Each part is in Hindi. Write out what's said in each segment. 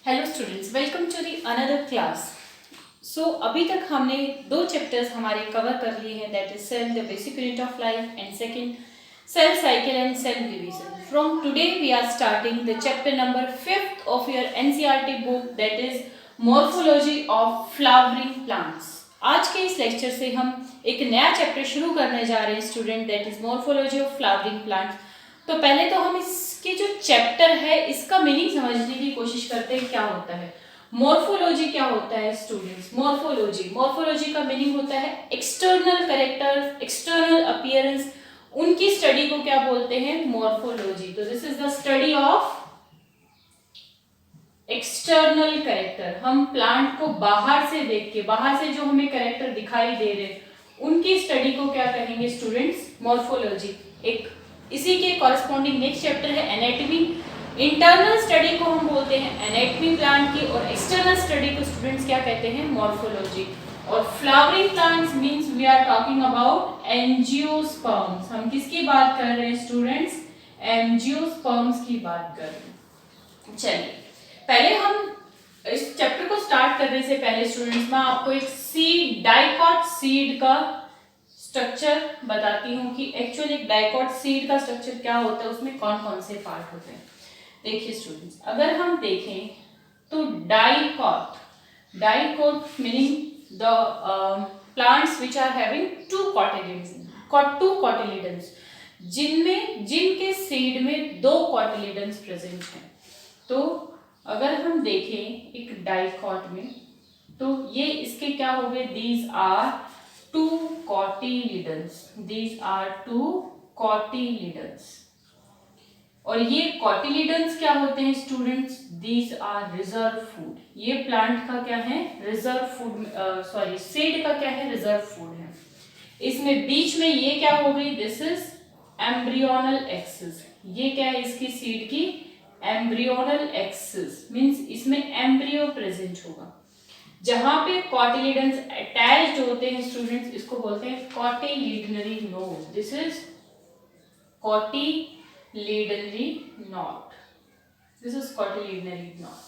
Hello students, welcome to the another class. अभी तक हमने दो चैप्टर्स हमारे कवर कर लिए हैं, that is cell the basic unit of life and second cell cycle and cell division. From today we are starting the chapter number 5th of your NCERT book, that is morphology of flowering plants. आज के इस लेक्चर से हम एक नया चैप्टर शुरू करने जा रहे हैं student, that is morphology of flowering plants. तो पहले तो हम इसके जो चैप्टर है इसका मीनिंग समझने की कोशिश करते हैं, क्या होता है मॉर्फोलॉजी, क्या होता है स्टूडेंट्स। मॉर्फोलॉजी का मीनिंग होता है एक्सटर्नल कैरेक्टर, एक्सटर्नल अपीयरेंस, उनकी स्टडी को क्या बोलते हैं, मॉर्फोलॉजी। तो this is the study of external character. हम प्लांट को बाहर से देख के, बाहर से जो हमें कैरेक्टर दिखाई दे रहे उनकी स्टडी को क्या कहेंगे स्टूडेंट्स, मॉर्फोलॉजी। एक इसी के कॉरेस्पॉन्डिंग नेक्स्ट चैप्टर है एनाटॉमी। इंटरनल स्टडी को हम बोलते हैं एनाटॉमी प्लांट की, और एक्सटर्नल स्टडी को स्टूडेंट्स क्या कहते हैं, मॉर्फोलॉजी। और flowering plants means we are talking about angiosperms. हम किसकी बात कर रहे हैं स्टूडेंट्स, एंजियोस्पर्म्स की बात कर रहे हैं। चलिए पहले हम इस चैप्टर को स्टार्ट करने से पहले स्टूडेंट्स मैं आपको एक सीड, डाइकॉट सीड का स्ट्रक्चर बताती हूँ कि एक्चुअल एक डाइकॉट सीड का स्ट्रक्चर क्या होता है, उसमें कौन कौन से पार्ट होते हैं। देखिए स्टूडेंट्स, अगर हम देखें तो dicot meaning the plants which are having two cotyledons, जिनके सीड में दो कॉटिलिडन्स प्रेजेंट हैं। तो अगर हम देखें एक डाइकॉट में, तो ये इसके क्या हो गए, दीज आर टू कॉटिलिडन्स। और ये कॉटिलिडन्स क्या होते हैं students, these are reserve food. ये प्लांट का क्या है, रिजर्व फूड, सीड का क्या है, रिजर्व फूड है। इसमें बीच में ये क्या हो गई, दिस इज एम्ब्रियोनल एक्सिस। ये क्या है इसकी सीड की, एम्ब्रियोनल एक्सिस, मींस इसमें एम्ब्रियो प्रेजेंट होगा। जहां पे कॉटिलिडन्स अटैच्ड होते हैं स्टूडेंट्स, इसको बोलते हैं cotyledonary node. This is cotyledonary node, this is cotyledonary node.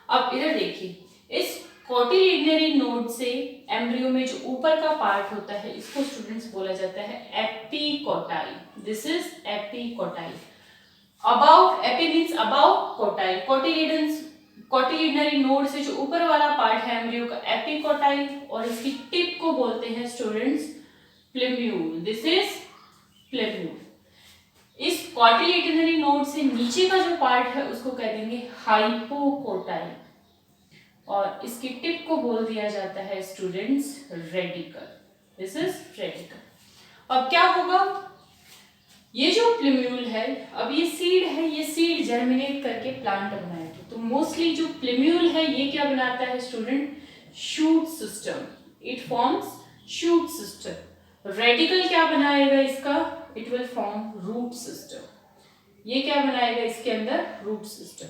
अब इधर देखिए, इस कॉटिलिडनरी नोड से एम्ब्रियो में जो ऊपर का पार्ट होता है, इसको स्टूडेंट्स बोला जाता है epicotyl. This is epicotyl. About, epi means about, cotyl, cotyledonary node से जो ऊपर वाला पार्ट है एम्ब्रियो का, एपिकोटाइल, और इसकी टिप को बोलते हैं students plumule. This is plumule. इस कॉटिलिडनरी नोड से नीचे का जो पार्ट है उसको कह देंगे हाइपोकोटाइल, और इसकी टिप को बोल दिया जाता है students radical. This is radical. अब क्या होगा, ये जो प्लेम्यूल है, अब ये सीड है, ये सीड जर्मिनेट करके प्लांट बनाएगा। तो मोस्टली जो प्लेम्यूल है ये क्या बनाता है student, shoot system. It forms shoot system. Radicle क्या बनाएगा इसका, it will form root system. ये क्या बनाएगा इसके अंदर, रूट सिस्टम।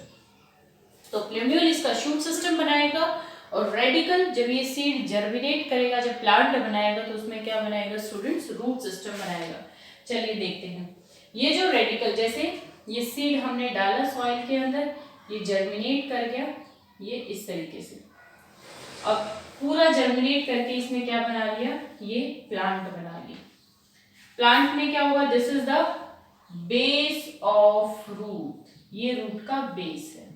तो प्लेम्यूल इसका शूट सिस्टम बनाएगा, और रेडिकल जब ये सीड जर्मिनेट करेगा, जब प्लांट बनाएगा, तो उसमें क्या बनाएगा स्टूडेंट्स, रूट सिस्टम बनाएगा। चलिए देखते हैं, ये जो रेडिकल, जैसे ये सीड हमने डाला सॉइल के अंदर, ये जर्मिनेट कर गया, ये इस तरीके से। अब पूरा जर्मिनेट करके इसने क्या बना लिया, ये प्लांट बना लिया। प्लांट में क्या होगा, this is the base of root. ये रूट का बेस है।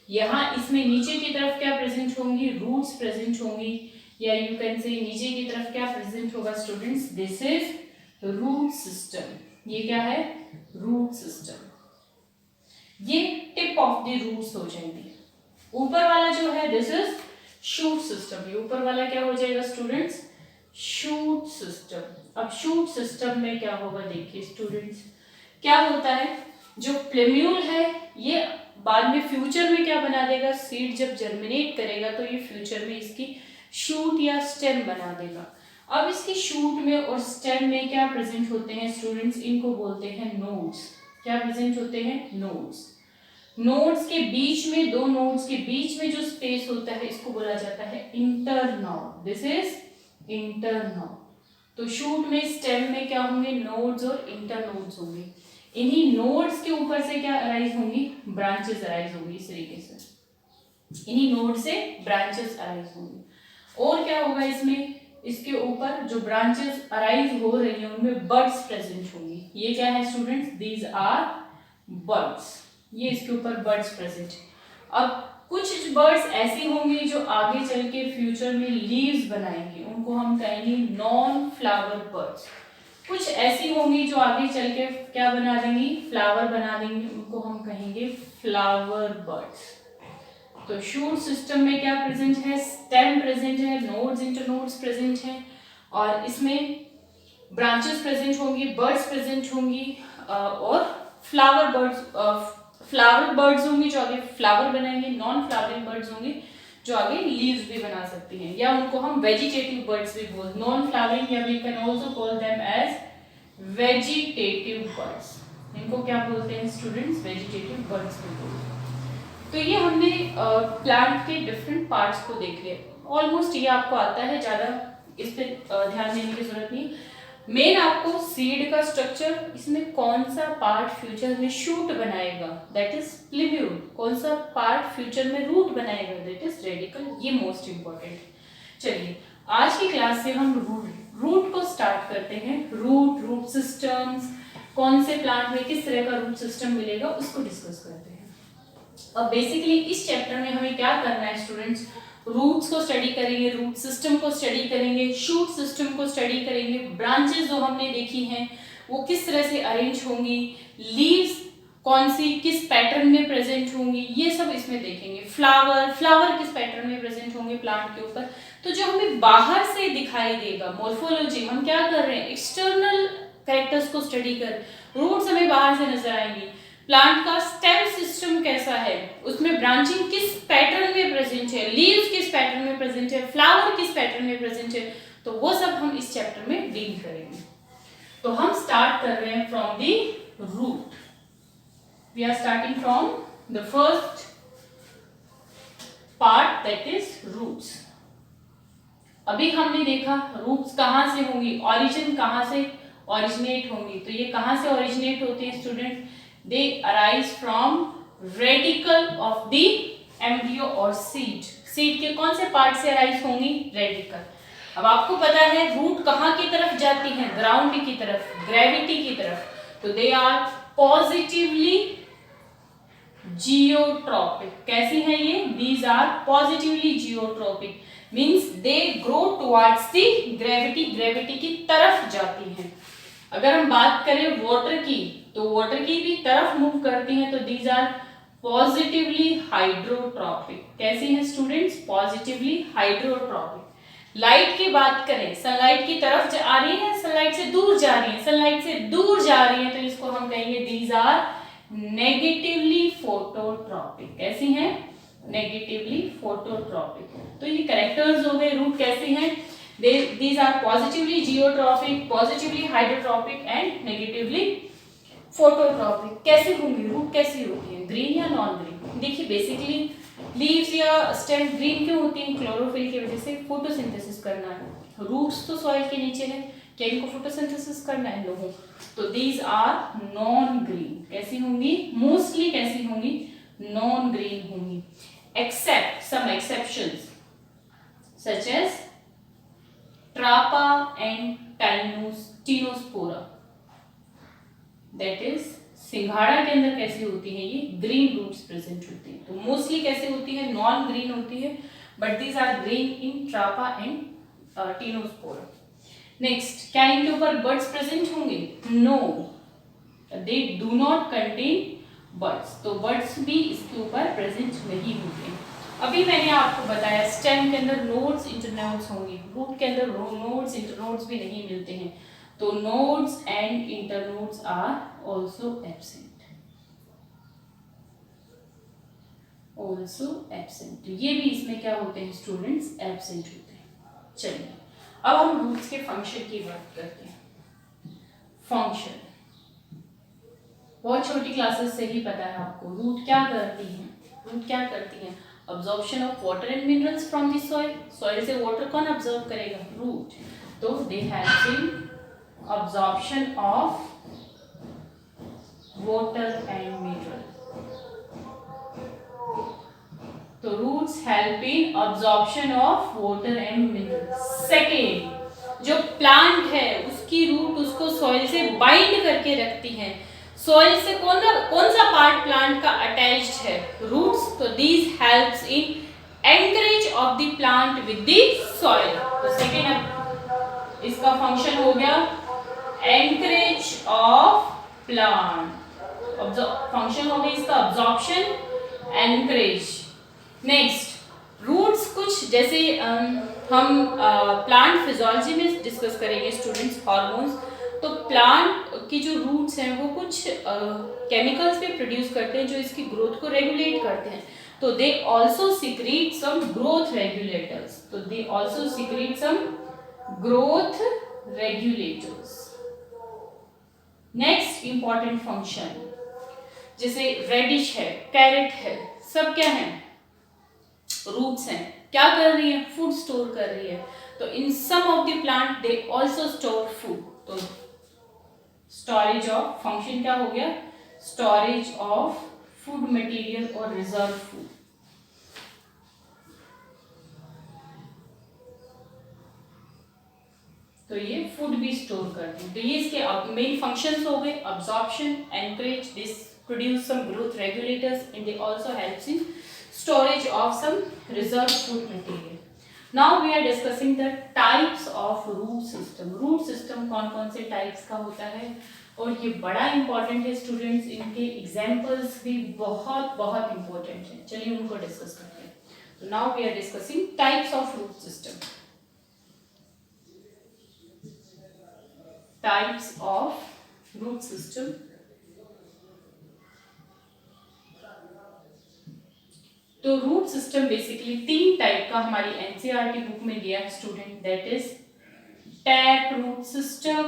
यहाँ इसमें नीचे की तरफ क्या प्रेजेंट होंगी, रूट्स प्रेजेंट होंगी, या यू कैन से नीचे की तरफ क्या प्रेजेंट होगा students, this is root system. ये क्या है, रूट सिस्टम। ये टिप ऑफ द रूट्स हो जाएंगे। ऊपर वाला जो है दिस इज शूट सिस्टम। ये ऊपर वाला क्या हो जाएगा स्टूडेंट्स, शूट सिस्टम। अब शूट सिस्टम में क्या होगा, देखिए स्टूडेंट्स, क्या होता है, जो प्लेम्यूल है ये बाद में फ्यूचर में क्या बना देगा, सीड जब जर्मिनेट करेगा तो ये फ्यूचर में इसकी शूट या स्टेम बना देगा। अब इसकी शूट में और स्टेम में क्या प्रेजेंट होते हैं स्टूडेंट्स, इनको बोलते हैं नोड्स। क्या प्रेजेंट होते हैं, नोड्स। नोड्स के बीच में, दो नोड्स के बीच में जो स्पेस होता है इसको बोला जाता है इंटरनोड। This is internode. तो शूट में, स्टेम में क्या होंगे, नोड्स और इंटरनोड्स होंगे। इन्हीं नोड्स के ऊपर से क्या अराइज होंगी, ब्रांचेस अराइज होंगी इस तरीके से। इन्हीं नोड से ब्रांचेस अराइज होंगी। और क्या होगा इसमें, इसके ऊपर जो ब्रांचेस अराइज हो रही हैं उनमें बर्ड्स प्रेजेंट होंगी। ये क्या है स्टूडेंट्स, दीज आर बर्ड्स, ये इसके ऊपर बर्ड्स प्रेजेंट। अब कुछ बर्ड्स ऐसी होंगी जो आगे चल के फ्यूचर में लीव्स बनाएंगे, उनको हम कहेंगे नॉन फ्लावर बर्ड्स। कुछ ऐसी होंगी जो आगे चल के क्या बना देंगी, फ्लावर बना देंगी, उनको हम कहेंगे फ्लावर बर्ड्स। तो शूट सिस्टम में क्या प्रेजेंट है, स्टेम प्रेजेंट है, नोड्स इंटरनोड्स प्रेजेंट है, और इसमें ब्रांचेस प्रेजेंट होंगी, बर्ड्स प्रेजेंट होंगी, और फ्लावर बर्ड्स होंगी जो आगे फ्लावर बनाएंगे, नॉन फ्लावरिंग बर्ड्स होंगी जो आगे लीव्स भी बना सकती हैं, या उनको हम वेजिटेटिव बर्ड्स भी बोलते हैं, नॉन फ्लावरिंग, या we can also call them as vegetative buds. इनको क्या बोलते हैं स्टूडेंट्स, वेजिटेटिव बर्ड्स भी बोलते हैं। तो ये हमने प्लांट के डिफरेंट पार्ट्स को देख लिया, ऑलमोस्ट ये आपको आता है, ज़्यादा इस पे ध्यान देने की जरूरत नहीं। मेन आपको सीड का स्ट्रक्चर, इसमें कौन सा पार्ट फ्यूचर में शूट बनाएगा, दैट इज प्लीब्यूल, कौन सा पार्ट फ्यूचर में रूट बनाएगा, दैट इज रेडिकल, ये मोस्ट इंपॉर्टेंट। चलिए आज की क्लास से हम रूट को स्टार्ट करते हैं। रूट सिस्टम्स, कौन से प्लांट में किस तरह का रूट सिस्टम मिलेगा उसको डिस्कस करते हैं। अब बेसिकली इस चैप्टर में हमें क्या करना है स्टूडेंट्स, रूट्स को स्टडी करेंगे, रूट सिस्टम को स्टडी करेंगे, शूट सिस्टम को स्टडी करेंगे, ब्रांचेस जो हमने देखी हैं वो किस तरह से अरेंज होंगी, लीव्स कौन सी किस पैटर्न में प्रेजेंट होंगी, ये सब इसमें देखेंगे। फ्लावर किस पैटर्न में प्रेजेंट होंगे प्लांट के ऊपर। तो जो हमें बाहर से दिखाई देगा, मॉर्फोलॉजी, हम क्या कर रहे हैं, एक्सटर्नल कैरेक्टर्स को स्टडी कर, रूट्स हमें बाहर से नजर आएंगी। प्लांट का स्टेम सिस्टम कैसा है, उसमें ब्रांचिंग किस पैटर्न में प्रेजेंट है, लीव्स किस पैटर्न में प्रेजेंट है, फ्लावर किस पैटर्न में प्रेजेंट है, तो वो सब हम इस चैप्टर में डील करेंगे। तो हम स्टार्ट कर रहे हैं from the root. We are starting from the first part that is roots. अभी हमने देखा रूट्स कहां से होंगी, ऑरिजिन कहां से ओरिजिनेट होंगी। तो ये कहां से ओरिजिनेट होती है student, they arise from radical of the embryo or seed। Seed के कौन से पार्ट से अराइज होंगी, रेडिकल। अब आपको पता है रूट कहाँ की तरफ जाती है, ग्राउंड की तरफ, ग्रेविटी की तरफ। तो दे आर पॉजिटिवली जियोट्रॉपिक। कैसी है ये, these are positively geotropic, means they grow towards the gravity, gravity की तरफ जाती हैं। अगर हम बात करें वाटर की, तो वाटर की भी तरफ मूव करती हैं, तो दीज आर पॉजिटिवली हाइड्रोट्रॉपिक। कैसी है स्टूडेंट्स, पॉजिटिवली हाइड्रोट्रॉपिक। लाइट की बात करें, सनलाइट की तरफ आ रही है, सनलाइट से दूर जा रही है, सनलाइट से दूर जा रही है, तो इसको हम कहेंगे दीज आर नेगेटिवली फोटोट्रॉपिक। कैसी हैं, नेगेटिवली फोटोट्रॉपिक। तो ये कैरेक्टर्स हो गए रूट कैसी हैं, these are positively geotropic, positively hydrotropic and negatively phototropic। कैसे होंगी रूट, कैसी होती है, ग्रीन या नॉन ग्रीन। देखिए बेसिकली लीव्स या स्टेम ग्रीन क्यों होती हैं, क्लोरोफिल की वजह से, फोटोसिंथेसिस करना है। रूट्स तो सॉइल के नीचे है, क्या इनको फोटोसिंथेसिस करना है, लोगों। तो दीज आर नॉन ग्रीन। कैसी होंगी, मोस्टली कैसी होंगी, नॉन ग्रीन होंगी, except some exceptions such as Trapa and Tinospora, that is सिंघाड़ा के अंदर कैसी होती है, ये ग्रीन रूट्स प्रेजेंट होती है। तो मोस्टली कैसे होती है, नॉन ग्रीन होती है, but these are green in Trapa and Tinospora. Next, क्या इनके ऊपर बर्ड्स प्रेजेंट होंगे, no, they do not contain buds. तो बर्ड्स भी इसके ऊपर प्रेजेंट नहीं होते हैं। अभी मैंने आपको बताया स्टेम के अंदर नोड्स इंटरनोड्स होंगे, रूट के अंदर नोड्स इंटरनोड्स भी नहीं मिलते हैं, तो nodes and internodes are also absent, also absent. तो ये भी इसमें क्या होते हैं स्टूडेंट्स, एब्सेंट होते हैं। चलिए अब हम रूट्स के फंक्शन की बात करते हैं। फंक्शन बहुत छोटी क्लासेस से ही पता है आपको, रूट क्या करती है, रूट क्या करती है, absorption of water and minerals from the soil। soil से water कौन absorb करेगा, root। तो they help in absorption of water and mineral। तो roots help in absorption of water and minerals. Second, जो प्लांट है उसकी रूट उसको सॉइल से बाइंड करके रखती हैं। सॉइल से कौन सा पार्ट प्लांट का अटैच्ड है? रूट्स। तो these helps in anchorage of the plant with the soil. तो सेकेंड इसका फंक्शन हो गया एंकरेज ऑफ प्लांट। फंक्शन हो गई इसका अब्जॉर्प्शन, एनकरेज। नेक्स्ट, रूट्स कुछ जैसे हम प्लांट फिजियोलॉजी में डिस्कस करेंगे स्टूडेंट्स, हार्मोन्स। तो प्लांट की जो रूट्स हैं वो कुछ केमिकल्स भी प्रोड्यूस करते हैं जो इसकी ग्रोथ को रेगुलेट करते हैं। तो they also secrete some growth regulators. तो they also secrete some growth regulators. Next important function, जैसे रेडिश है, कैरेट है, सब क्या है? रूट्स हैं। क्या कर रही है? फूड स्टोर कर रही है। तो in some of the plant they also store food. तो स्टोरेज ऑफ, फंक्शन क्या हो गया? स्टोरेज ऑफ फूड मटेरियल और रिजर्व फूड। तो ये फूड भी स्टोर करते हैं। तो ये इसके मेन फंक्शंस हो गए, absorption, anchorage, this produce some growth regulators and they also helps in storage of some reserve food material. Now we are discussing the types of root system. Root system कौन कौन से टाइप्स का होता है और ये बड़ा इंपॉर्टेंट है स्टूडेंट्स, इनके एग्जाम्पल्स भी बहुत बहुत इंपॉर्टेंट है। चलिए उनको डिस्कस करते हैं। तो now we are discussing types of root system. Types of root system। तो रूट सिस्टम बेसिकली 3 टाइप का हमारी एनसीईआरटी बुक में दिया है student, that is tap root system,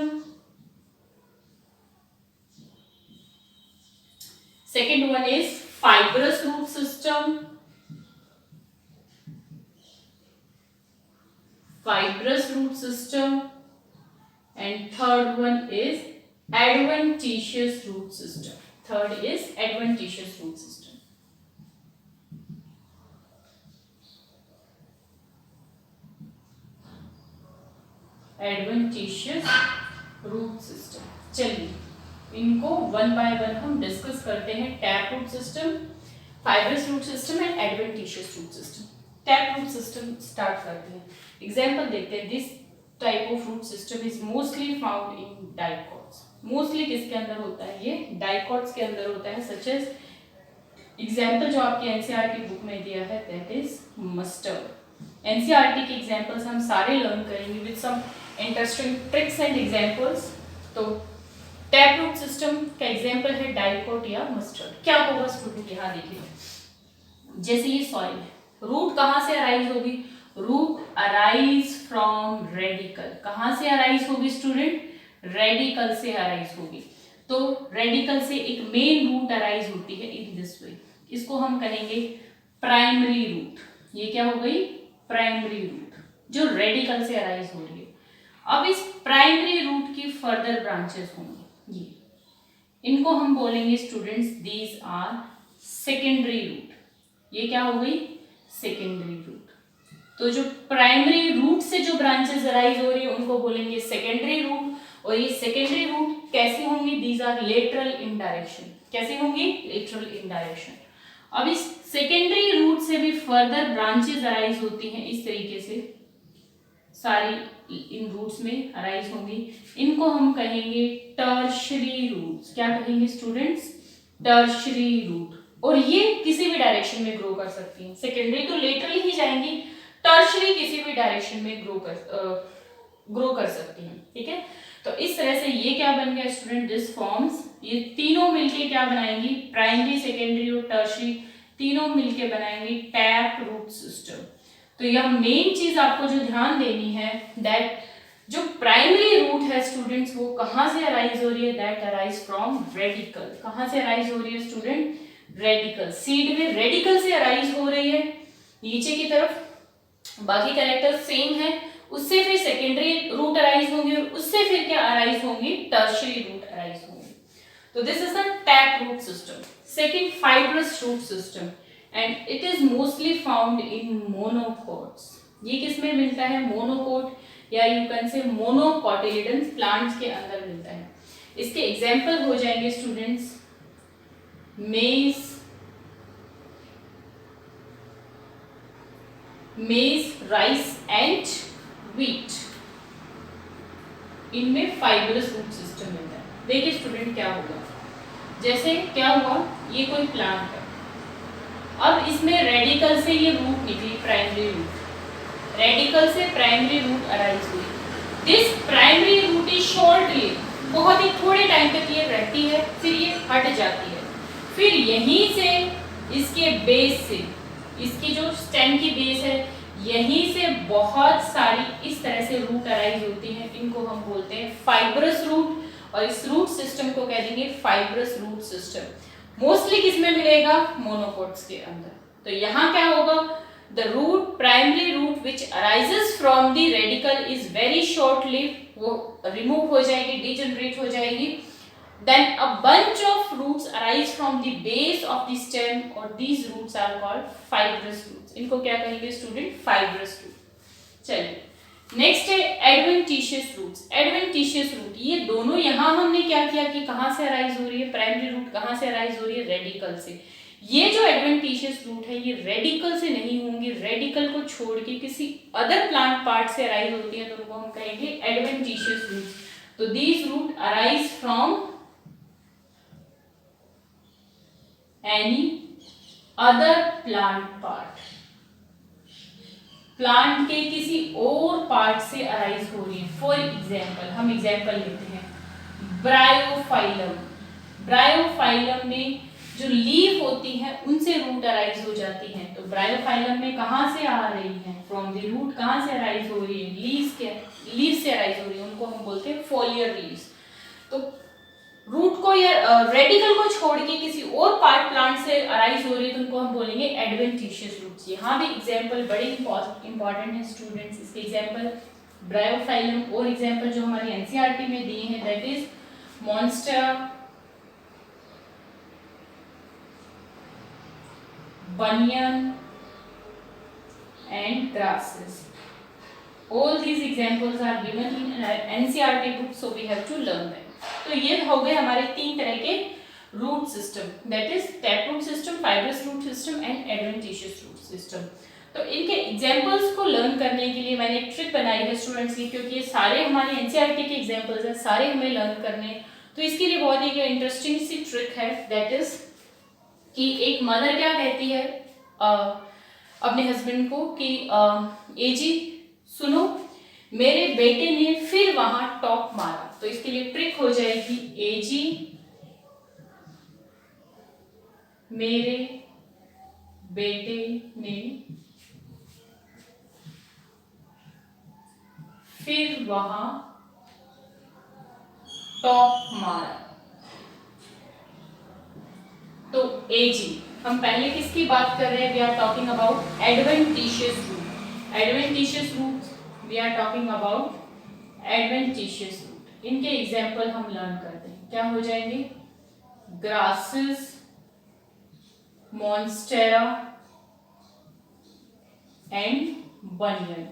second one is fibrous root system, and third one is adventitious root system. Adventitious root system. चलिए इनको वन बाय वन हम डिस्कस करते हैं। Tap root system, fibrous root system and adventitious root system. Tap root system start करते हैं। एग्जाम्पल देखते हैं। This type of root system is mostly found in dicots. Mostly किसके अंदर होता है? ये डाइकॉट्स के अंदर होता है। सच एज एग्जाम्पल जो आपकी एनसीईआरटी बुक में दिया है दैट इज मस्टर्ड। एनसीईआरटी के एग्जाम्पल्स हम सारे लर्न करेंगे with some interesting tricks and examples. तो टैप रूट सिस्टम का एग्जाम्पल है डाइकॉट या मस्टर्ड। क्या होगा स्टूडेंट? यहाँ देखिए, जैसे ये सॉइल है, रूट कहाँ से अराइज होगी? Root arise from radicle. कहाँ से अराइज होगी स्टूडेंट? रेडिकल से अराइज होगी। तो रेडिकल से एक मेन रूट अराइज होती है इन दिस वे। इसको हम कहेंगे प्राइमरी रूट। ये क्या हो गई? प्राइमरी रूट, जो रेडिकल से अराइज हो रही है। अब इस प्राइमरी रूट की फर्दर ब्रांचेस होंगी, ये इनको हम बोलेंगे students these are secondary root. ये क्या हो गई? Secondary root. तो जो प्राइमरी रूट से जो ब्रांचेस अराइज हो रही है उनको बोलेंगे सेकेंडरी रूट। और ये सेकेंडरी रूट कैसी होंगी? These are lateral in direction. कैसी होंगी? Lateral in direction. अब इस सेकेंडरी रूट से भी फर्दर ब्रांचेस अराइज होती हैं इस तरीके से, सारी इन रूट्स में अराइज होंगी। इनको हम कहेंगे टर्शरी रूट्स। क्या कहेंगे स्टूडेंट्स? Tertiary root. और ये किसी भी डायरेक्शन में ग्रो कर सकती हैं। सेकेंडरी तो लेटरली ही जाएंगी, टर्शरी किसी भी डायरेक्शन में ग्रो कर सकती हैं। ठीक है, तो इस तरह से ये क्या बन गया स्टूडेंट? दिस फॉर्म्स, ये तीनों मिलके क्या बनाएंगी? प्राइमरी, सेकेंडरी और टर्शरी तीनों मिलके बनाएंगी टैप रूट सिस्टम। तो यह मेन चीज आपको जो ध्यान देनी है दैट जो प्राइमरी रूट है स्टूडेंट्स वो कहाँ से अराइज हो रही है? That arise from radicle. कहाँ से अराइज हो रही है स्टूडेंट? रेडिकल। सीड में रेडिकल से अराइज हो रही है नीचे की तरफ, बाकी कैरेक्टर सेम है। उससे फिर सेकेंडरी रूट अराइज होंगी और उससे फिर क्या अराइज होंगी? टर्शरी रूट अराइज होंगी। तो this is the tap root system. Second, fibrous root system. And it is mostly found in monocots. ये किस में मिलता है? मोनोकोट या you can say monocotyledon plants के अंदर मिलता है। इसके एग्जाम्पल हो जाएंगे स्टूडेंट्स मेज, राइस एंड व्हीट। इनमें फाइब्रस रूट सिस्टम मिलता है। देखिए स्टूडेंट क्या होगा, जैसे क्या हुआ, ये कोई प्लांट है, अब इसमें रेडिकल से ये रूट निकली, प्राइमरी रूट, रेडिकल से प्राइमरी रूट अराइज हुई। This primary root is short lived, बहुत ही थोड़े टाइम तक ये रहती है, फिर ये हट जाती है। फिर यहीं से इसके बेस से, इसकी जो स्टेम की बेस है, यहीं से बहुत सारी इस तरह से रूट अराइज होती हैं। इनको हम बोलते हैं फाइब्रस रूट, और इस रूट सिस्टम को कह देंगे फाइब्रस रूट सिस्टम। मोस्टली किसमें मिलेगा? मोनोकोट्स के अंदर। तो यहाँ क्या होगा? The root, primary root which arises from the radicle is very short lived, वो रिमूव हो जाएगी, डिजनरेट हो जाएगी। Then a bunch of roots arise from the base of the stem, और these roots are called fibrous roots। इनको क्या कहेंगे स्टूडेंट? Fibrous root. चलिए नेक्स्ट है एडवेंटिशियस रूट्स। एडवेंटिशियस रूट, ये दोनों यहाँ हमने क्या किया कि कहाँ से अराइज हो रही है? प्राइमरी रूट कहाँ से अराइज हो रही है? रेडिकल से। ये जो एडवेंटिशियस रूट है, ये रेडिकल से नहीं होंगी, रेडिकल को छोड़ के किसी अदर प्लांट पार्ट से अराइज होती है, तो उनको हम कहेंगे एडवेंटिशियस रूट्स। तो these root arise from any other plant part, plant के किसी और पार्ट से अराइज हो रही है। फॉर एग्जाम्पल, हम एग्जाम्पल लेते हैं ब्रायोफाइलम। ब्रायोफाइलम में जो लीफ होती है उनसे रूट अराइज हो जाती हैं। तो ब्रायोफाइलम में कहाँ से आ रही है? फ्रॉम द रूट कहाँ से अराइज हो रही है? लीव्स से अराइज हो रही है, उनको हम बोलते हैं फोलियर लीव्स। तो रूट को या रेडिकल को छोड़ के किसी और पार्ट प्लांट से अराइज हो रही है, तो उनको हम बोलेंगे एडवेंटिशियस रूट्स। यहाँ भी एग्जाम्पल बड़े इंपॉर्टेंट है स्टूडेंट्स। इसके एग्जाम्पल ब्रायोफाइलम, और एग्जाम्पल जो हमारी एनसीईआरटी में दिए हैं that is monstera, banyan and grasses. All these examples are given in NCERT book, so we have to learn them. तो ये हो गए हमारे तीन तरह के root system, that is tap root system, fibrous root system and adventitious root system. तो इनके एग्जांपल्स को लर्न करने के लिए मैंने एक ट्रिक बनाई है स्टूडेंट्स की, क्योंकि ये सारे हमारे एनसीईआरटी के एग्जांपल्स हैं, सारे हमें लर्न करने हैं। तो इसके लिए बहुत ही इंटरेस्टिंग सी ट्रिक है, दैट इज कि एक मदर क्या कहती है अपने हस्बैंड को कि ए जी सुनो, मेरे बेटे ने फिर वहां टॉप मारा। तो इसके लिए ट्रिक हो जाएगी ए जी मेरे बेटे ने फिर वहां टॉप मारा। तो ए जी, हम पहले किसकी बात कर रहे हैं? We are talking about adventitious root. Adventitious root we are talking about adventitious root. इनके एग्जाम्पल हम लर्न करते हैं, क्या हो जाएंगे? Grasses, monstera and banyan.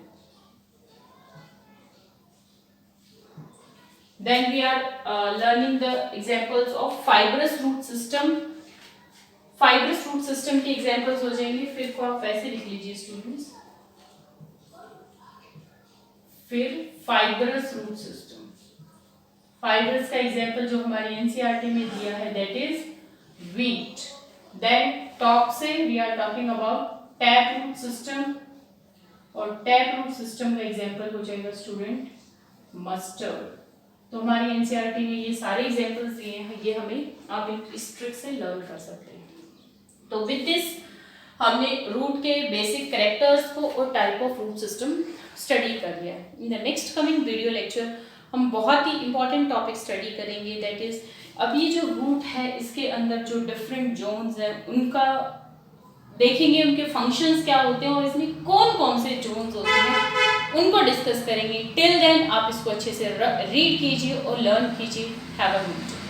Then we are learning the examples of fibrous root system. Fibrous root system के एग्जांपल्स हो जाएंगे। फिर को आप वैसे लिख लीजिए स्टूडेंट्स, फिर फाइब्रस रूट सिस्टम। फाइब्रस का एग्जांपल जो हमारी एनसीईआरटी में दिया है that is wheat. Then top से we are talking about tap root system, और टैप रूट सिस्टम का एग्जांपल हो जाएगा स्टूडेंट मस्टर्ड। तो हमारी एनसीईआरटी में ये सारे एग्जांपल्स दिए हैं, ये हमें आप इस ट्रिक से लर्न कर सकते हैं। तो विद दिस हमने रूट के बेसिक कैरेक्टर्स को और type of root system study कर लिया। In the next coming video lecture हम बहुत ही इंपॉर्टेंट टॉपिक स्टडी करेंगे, दैट इज अब ये जो रूट है इसके अंदर जो डिफरेंट जोन्स हैं उनका देखेंगे, उनके फंक्शंस क्या होते हैं और इसमें कौन कौन से जोन्स होते हैं उनको डिस्कस करेंगे। टिल देन आप इसको अच्छे से रीड कीजिए और लर्न कीजिए। Have a good day.